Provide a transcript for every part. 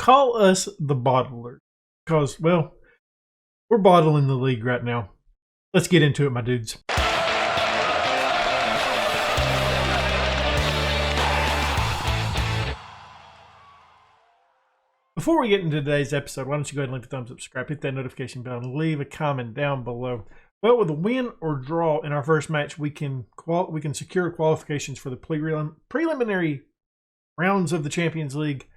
call us the bottlers because, well, we're bottling the league right now. Let's get into it, my dudes. Before we get into today's episode, why don't you go ahead and leave a thumbs up, subscribe, hit that notification bell, and leave a comment down below. Well, with a win or draw in our first match, we can secure qualifications for the preliminary rounds of the Champions League.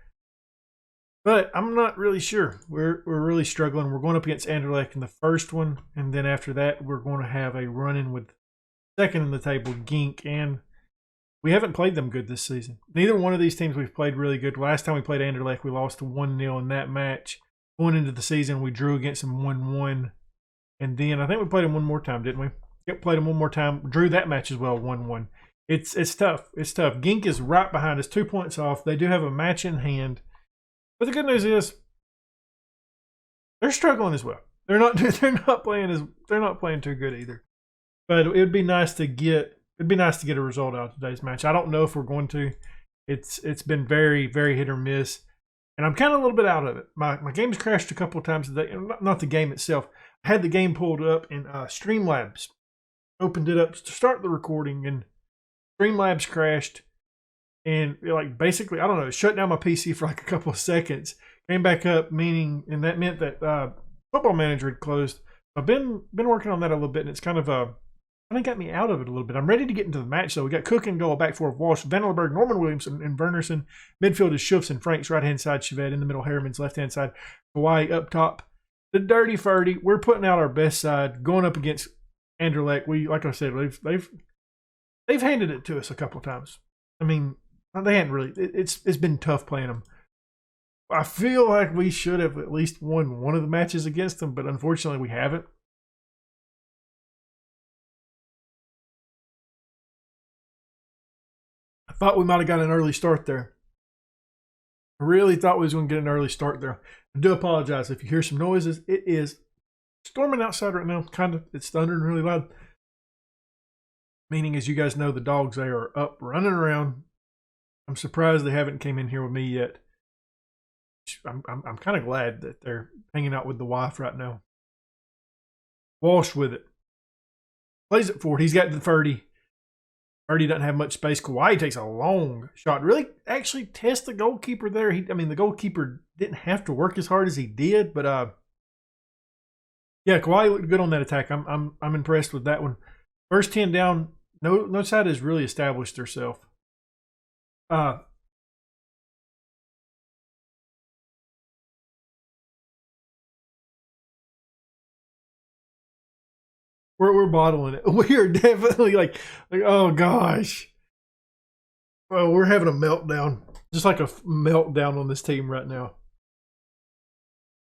But I'm not really sure. We're really struggling. We're going up against Anderlecht in the first one, and then after that, we're going to have a run-in with second in the table, Genk, and we haven't played them good this season. Neither one of these teams we've played really good. Last time we played Anderlecht, we lost 1-0 in that match. Going into the season, we drew against them 1-1. And then I think we played them one more time, didn't we? Yep, played them one more time. Drew that match as well, 1-1. It's tough. It's tough. Genk is right behind us, 2 points off. They do have a match in hand. But the good news is they're struggling as well. They're not playing too good either. But it would be nice to get a result out of today's match. I don't know if we're going to. It's been very, very hit or miss. And I'm kind of a little bit out of it. My game's crashed a couple of times today. Not the game itself. I had the game pulled up in Streamlabs. Opened it up to start the recording, and Streamlabs crashed. And basically, I don't know, it shut down my PC for like a couple of seconds. Came back up, and that meant that Football Manager had closed. I've been working on that a little bit, and it's kind of got me out of it a little bit. I'm ready to get into the match, though. We got Cook and goal, back four of Walsh, Vandenberg, Norman Williamson, and Wernerson. Midfield is Schufs and Franks, right-hand side, Chevette. In the middle, Harriman's left-hand side. Kawhi up top. The Dirty 30. We're putting out our best side, going up against Anderlecht. Like I said, they've handed it to us a couple of times. I mean, they hadn't really. It's been tough playing them. I feel like we should have at least won one of the matches against them, but unfortunately we haven't. I thought we might have got an early start there. I really thought we was going to get an early start there. I do apologize if you hear some noises. It is storming outside right now. Kind of. It's thundering really loud. Meaning, as you guys know, the dogs, they are up running around. I'm surprised they haven't came in here with me yet. I'm kind of glad that they're hanging out with the wife right now. Walsh with it. Plays it forward. He's got the 30. 30 doesn't have much space. Kawhi takes a long shot. Really actually test the goalkeeper there. The goalkeeper didn't have to work as hard as he did, but yeah, Kawhi looked good on that attack. I'm impressed with that one. First 10 down. No side has really established herself. We're bottling it. We are definitely like oh gosh. Well, we're having a meltdown. Just like a meltdown on this team right now.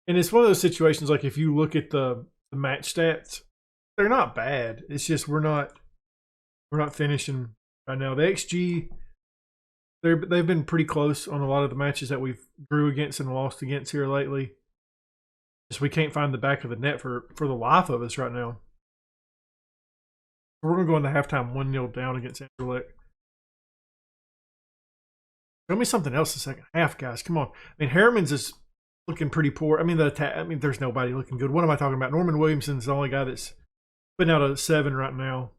And it's one of those situations, like if you look at the match stats, they're not bad. It's just we're not finishing right now. The XG, they've been pretty close on a lot of the matches that we've drew against and lost against here lately. Just we can't find the back of the net for the life of us right now. We're going to go into halftime 1-0 down against Anderlecht. Show me something else the second half, guys. Come on. Harriman's is looking pretty poor. There's nobody looking good. What am I talking about? Norman Williamson's the only guy that's putting out a 7 right now.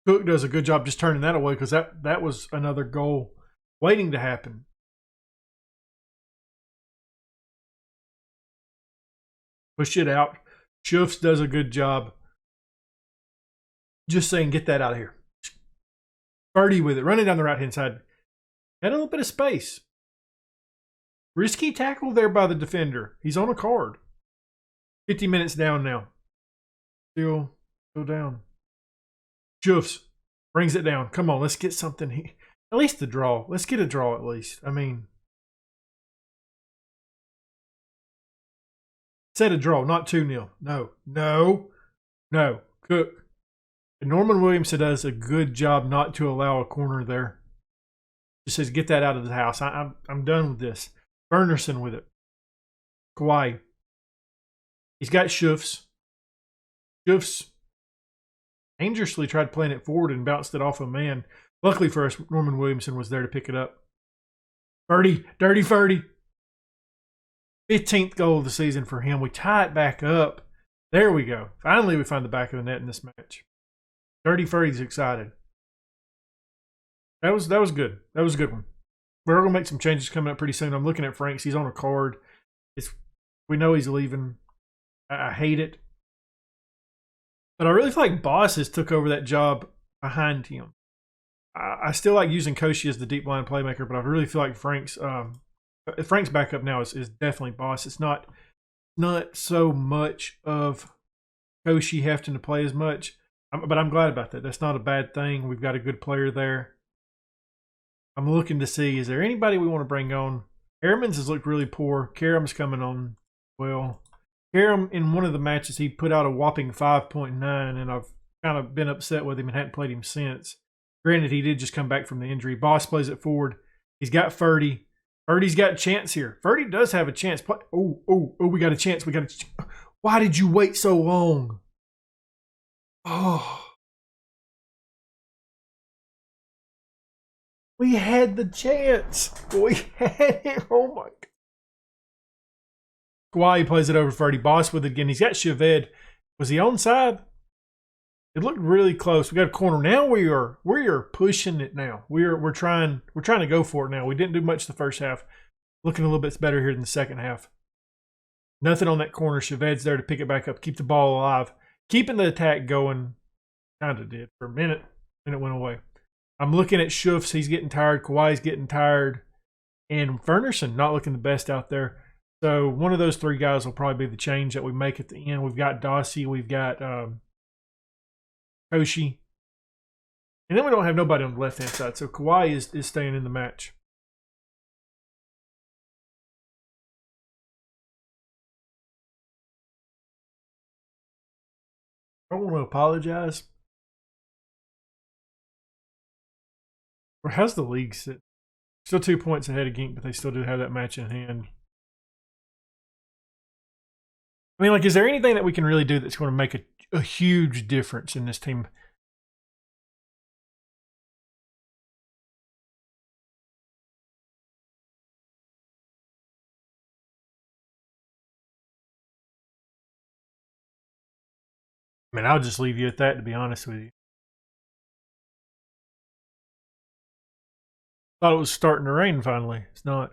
Cook does a good job just turning that away because that was another goal waiting to happen. Push it out. Schufs does a good job. Just saying, get that out of here. Birdie with it. Running down the right-hand side. Had a little bit of space. Risky tackle there by the defender. He's on a card. 50 minutes down now. Still down. Schufs brings it down. Come on, let's get something here. At least a draw. Let's get a draw at least. Said a draw, not 2-0. No. Cook. And Norman Williamson does a good job not to allow a corner there. Just says, get that out of the house. I'm done with this. Wernerson with it. Kawhi. He's got Schufs. Schufs dangerously tried playing it forward and bounced it off a man. Luckily for us, Norman Williamson was there to pick it up. Dirty 30. 15th goal of the season for him. We tie it back up. There we go. Finally, we find the back of the net in this match. Dirty Ferdy's excited. That was good. That was a good one. We're going to make some changes coming up pretty soon. I'm looking at Frank's. He's on a card. We know he's leaving. I hate it. But I really feel like Boss has took over that job behind him. I still like using Koshi as the deep line playmaker, but I really feel like Frank's backup now is definitely Boss. It's not so much of Koshi having to play as much, but I'm glad about that. That's not a bad thing. We've got a good player there. I'm looking to see, is there anybody we want to bring on? Airman's has looked really poor. Karam's coming on well. Karam, in one of the matches, he put out a whopping 5.9, and I've kind of been upset with him and hadn't played him since. Granted, he did just come back from the injury. Boss plays it forward. He's got Ferdy. Ferdy's got a chance here. Ferdy does have a chance. Oh, we got a chance. Why did you wait so long? Oh. We had the chance. We had it. Oh, my God. Kawhi plays it over Ferdy. Boss with it again. He's got Chaved. Was he onside? It looked really close. We got a corner. Now we are pushing it now. We're trying to go for it now. We didn't do much the first half. Looking a little bit better here in the second half. Nothing on that corner. Chaved's there to pick it back up, keep the ball alive. Keeping the attack going. Kind of did for a minute. Then it went away. I'm looking at Schufts. He's getting tired. Kawhi's getting tired. And Fernerson not looking the best out there. So one of those three guys will probably be the change that we make at the end. We've got Dossie. We've got Koshi. And then we don't have nobody on the left-hand side. So Kawhi is staying in the match. I want to apologize. Or how's the league sit? Still 2 points ahead of Gink, but they still do have that match in hand. I mean, like, is there anything that we can really do that's going to make a huge difference in this team? I mean, I'll just leave you at that, to be honest with you. Thought it was starting to rain finally. It's not.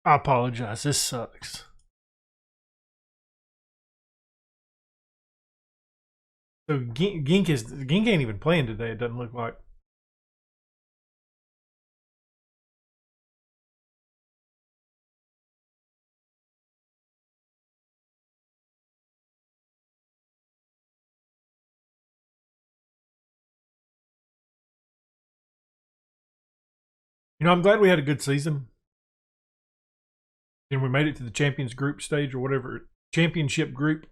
I apologize. This sucks. So Gink ain't even playing today. It doesn't look like. You know, I'm glad we had a good season. And we made it to the Champions Group stage or whatever. Championship group.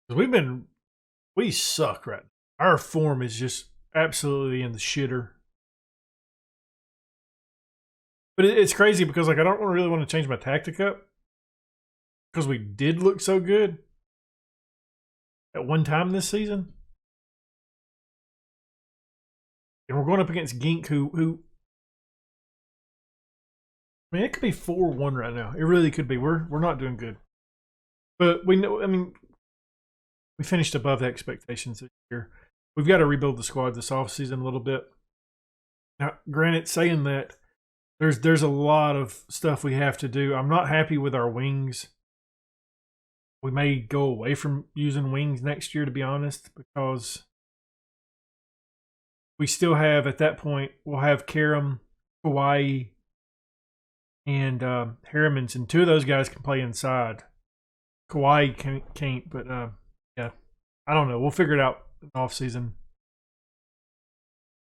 We suck right now. Our form is just absolutely in the shitter. But it's crazy because, like, I don't really want to change my tactic up. Because we did look so good at one time this season. And we're going up against Gink, who I mean, it could be 4-1 right now. It really could be. We're not doing good. But we know, I mean, we finished above the expectations this year. We've got to rebuild the squad this offseason a little bit. Now, granted, saying that, there's a lot of stuff we have to do. I'm not happy with our wings. We may go away from using wings next year, to be honest, because we still have, at that point, we'll have Karam, Hawaii, and Harriman's, and two of those guys can play inside. Kawhi can't, but yeah, I don't know. We'll figure it out in the offseason.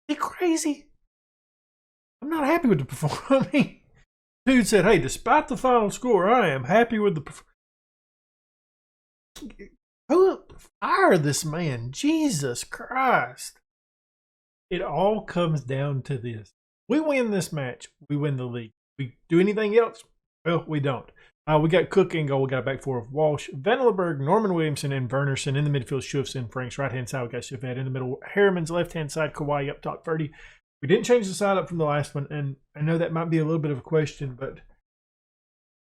You crazy? I'm not happy with the performance. I mean, dude said, hey, despite the final score, I am happy with the performance. Fire this man. Jesus Christ. It all comes down to this. We win this match, we win the league. We do anything else? Well, we don't. We got Cook in goal. We got a back four of Walsh, Vandenberg, Norman Williamson, and Wernerson. In the midfield, Schufsen, Franks. Right-hand side, we got Chevette. In the middle, Harriman's left-hand side, Kawhi up top, 30. We didn't change the side up from the last one, and I know that might be a little bit of a question, but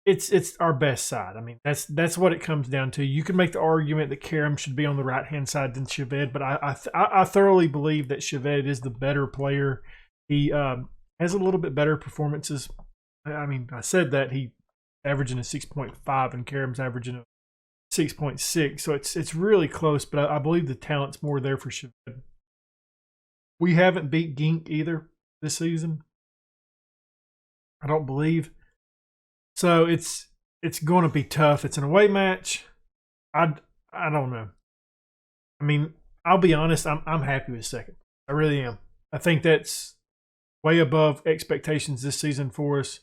it's our best side. I mean, that's what it comes down to. You can make the argument that Karam should be on the right-hand side than Chevette, but I thoroughly believe that Chevette is the better player. He has a little bit better performances. I mean, I said that he averaging a 6.5 and Karam's averaging a 6.6, so it's really close, but I believe the talent's more there for Chevette. We haven't beat Gink either this season, I don't believe. So it's going to be tough. It's an away match. I don't know. I mean, I'll be honest. I'm happy with second. I really am. I think that's way above expectations this season for us.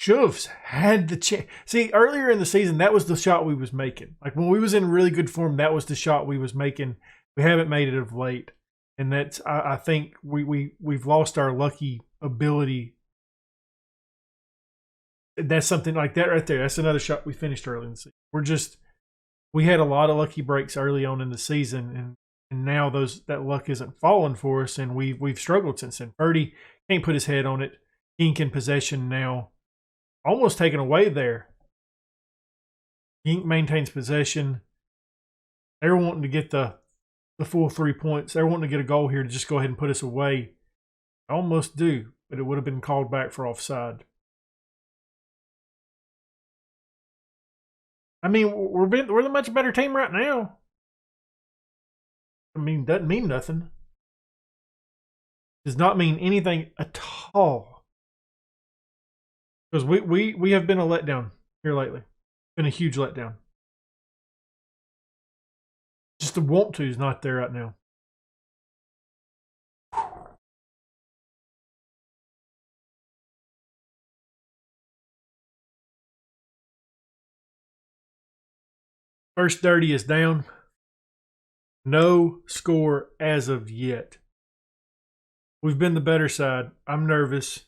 Shuvs had the chance. See, earlier in the season, that was the shot we was making. Like when we was in really good form, that was the shot we was making. We haven't made it of late, and that's I think we've lost our lucky ability. That's something like that right there. That's another shot we finished early in the season. We had a lot of lucky breaks early on in the season, and now that luck isn't falling for us, and we've struggled since then. Purdy can't put his head on it. Gink in possession now, almost taken away there. Gink maintains possession. They're wanting to get the full 3 points. They're wanting to get a goal here to just go ahead and put us away. Almost do, but it would have been called back for offside. I mean, we're the much better team right now. I mean, doesn't mean nothing. Does not mean anything at all. Because we have been a letdown here lately. Been a huge letdown. Just the want to is not there right now. First 30 is down. No score as of yet. We've been the better side. I'm nervous.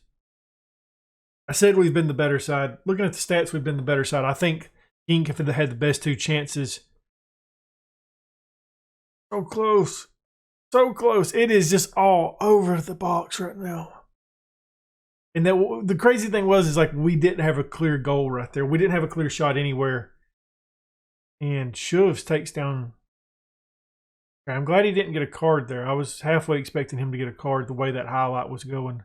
I said we've been the better side. Looking at the stats, we've been the better side. I think Gink have had the best two chances. So close. So close. It is just all over the box right now. And the crazy thing is like we didn't have a clear goal right there. We didn't have a clear shot anywhere. And Shuvs takes down. Okay, I'm glad he didn't get a card there. I was halfway expecting him to get a card the way that highlight was going.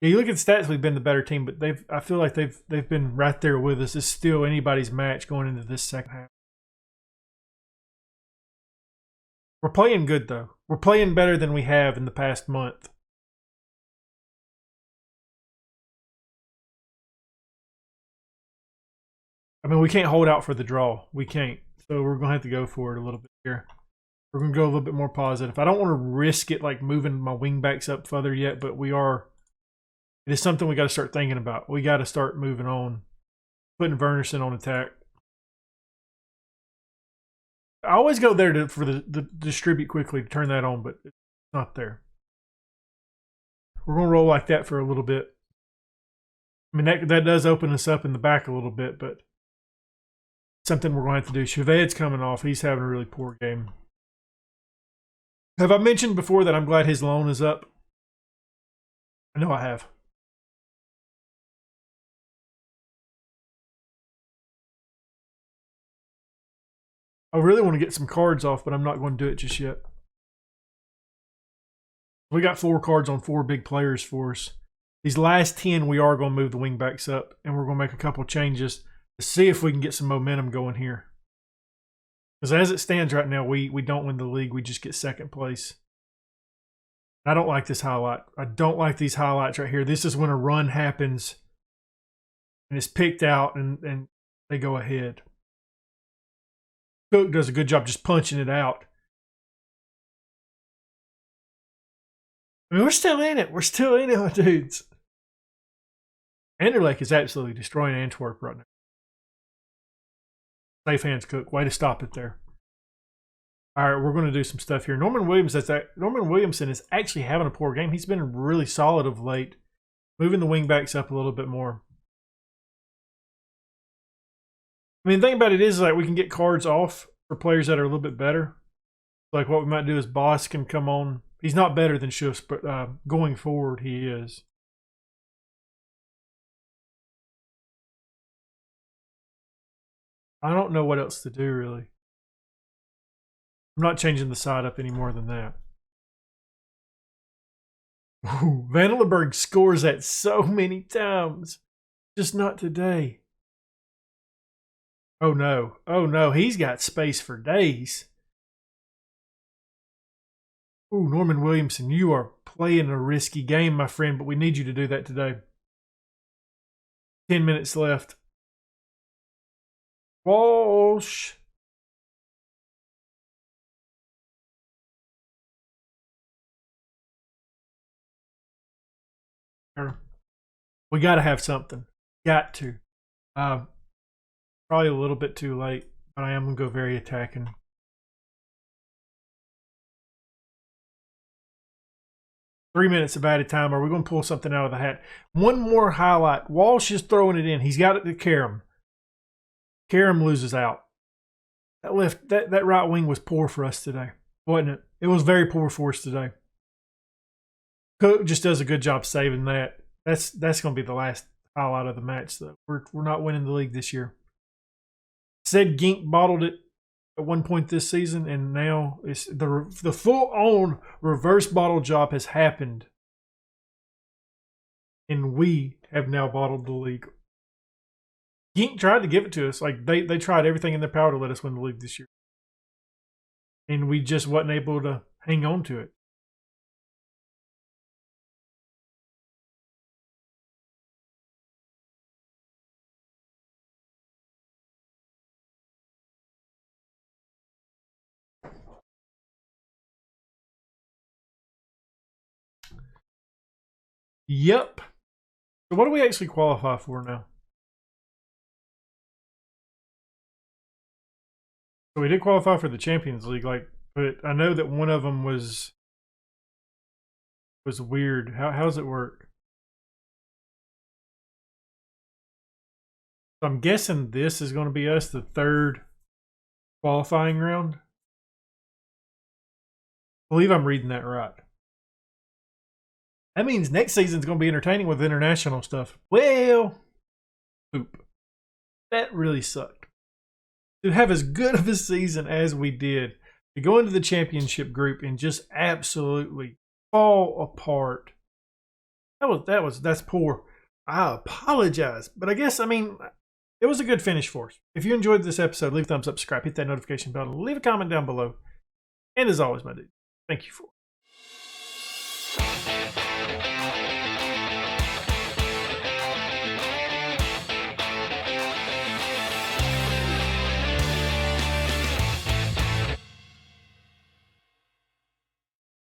Yeah, you look at the stats, we've been the better team, but I feel like they've been right there with us. It's still anybody's match going into this second half. We're playing good though. We're playing better than we have in the past month. I mean, we can't hold out for the draw. We can't. So we're going to have to go for it a little bit here. We're going to go a little bit more positive. I don't want to risk it like moving my wing backs up further yet, but we are. It is something we got to start thinking about. We got to start moving on. Putting Wernerson on attack. I always go there for the distribute quickly to turn that on, but it's not there. We're going to roll like that for a little bit. I mean, that does open us up in the back a little bit, but something we're going to have to do. Chevette's coming off. He's having a really poor game. Have I mentioned before that I'm glad his loan is up? I know I have. I really want to get some cards off, but I'm not going to do it just yet. We got 4 cards on 4 big players for us. These last 10, we are going to move the wing backs up, and we're going to make a couple changes to see if we can get some momentum going here. Because as it stands right now, we don't win the league. We just get second place. I don't like this highlight. I don't like these highlights right here. This is when a run happens, and it's picked out, and they go ahead. Cook does a good job just punching it out. I mean, we're still in it. We're still in it, my dudes. Anderlecht is absolutely destroying Antwerp right now. Safe hands, Cook. Way to stop it there. All right, we're going to do some stuff here. Norman Williamson is actually having a poor game. He's been really solid of late. Moving the wing backs up a little bit more. I mean, the thing about it is, like, we can get cards off for players that are a little bit better. Like, what we might do is Boss can come on. He's not better than Schiff's, but going forward, he is. I don't know what else to do, really. I'm not changing the side up any more than that. Ooh, Vandenberg scores that so many times. Just not today. Oh, no. Oh, no. He's got space for days. Ooh, Norman Williamson, you are playing a risky game, my friend, but we need you to do that today. 10 minutes left. Walsh. We got to have something. Got to. Probably a little bit too late, but I am going to go very attacking. Three minutes of added time. Are we going to pull something out of the hat? One more highlight. Walsh is throwing it in. He's got it to Karam. Karam loses out. That right wing was poor for us today, wasn't it? It was very poor for us today. Cook just does a good job saving that. That's going to be the last highlight of the match, though. We're not winning the league this year. Said Gink bottled it at one point this season, and now it's the full-on reverse bottle job has happened, and we have now bottled the league. Gink tried to give it to us. Like, they tried everything in their power to let us win the league this year, and we just wasn't able to hang on to it. Yep. So what do we actually qualify for now? So we did qualify for the Champions League, but I know that one of them was weird. How does it work? So I'm guessing this is going to be us, the third qualifying round. I believe I'm reading that right. That means next season's going to be entertaining with international stuff. Well, poop. That really sucked. To have as good of a season as we did, to go into the championship group and just absolutely fall apart. That's poor. I apologize, but I guess, it was a good finish for us. If you enjoyed this episode, leave a thumbs up, subscribe, hit that notification bell, leave a comment down below. And as always, my dude, thank you for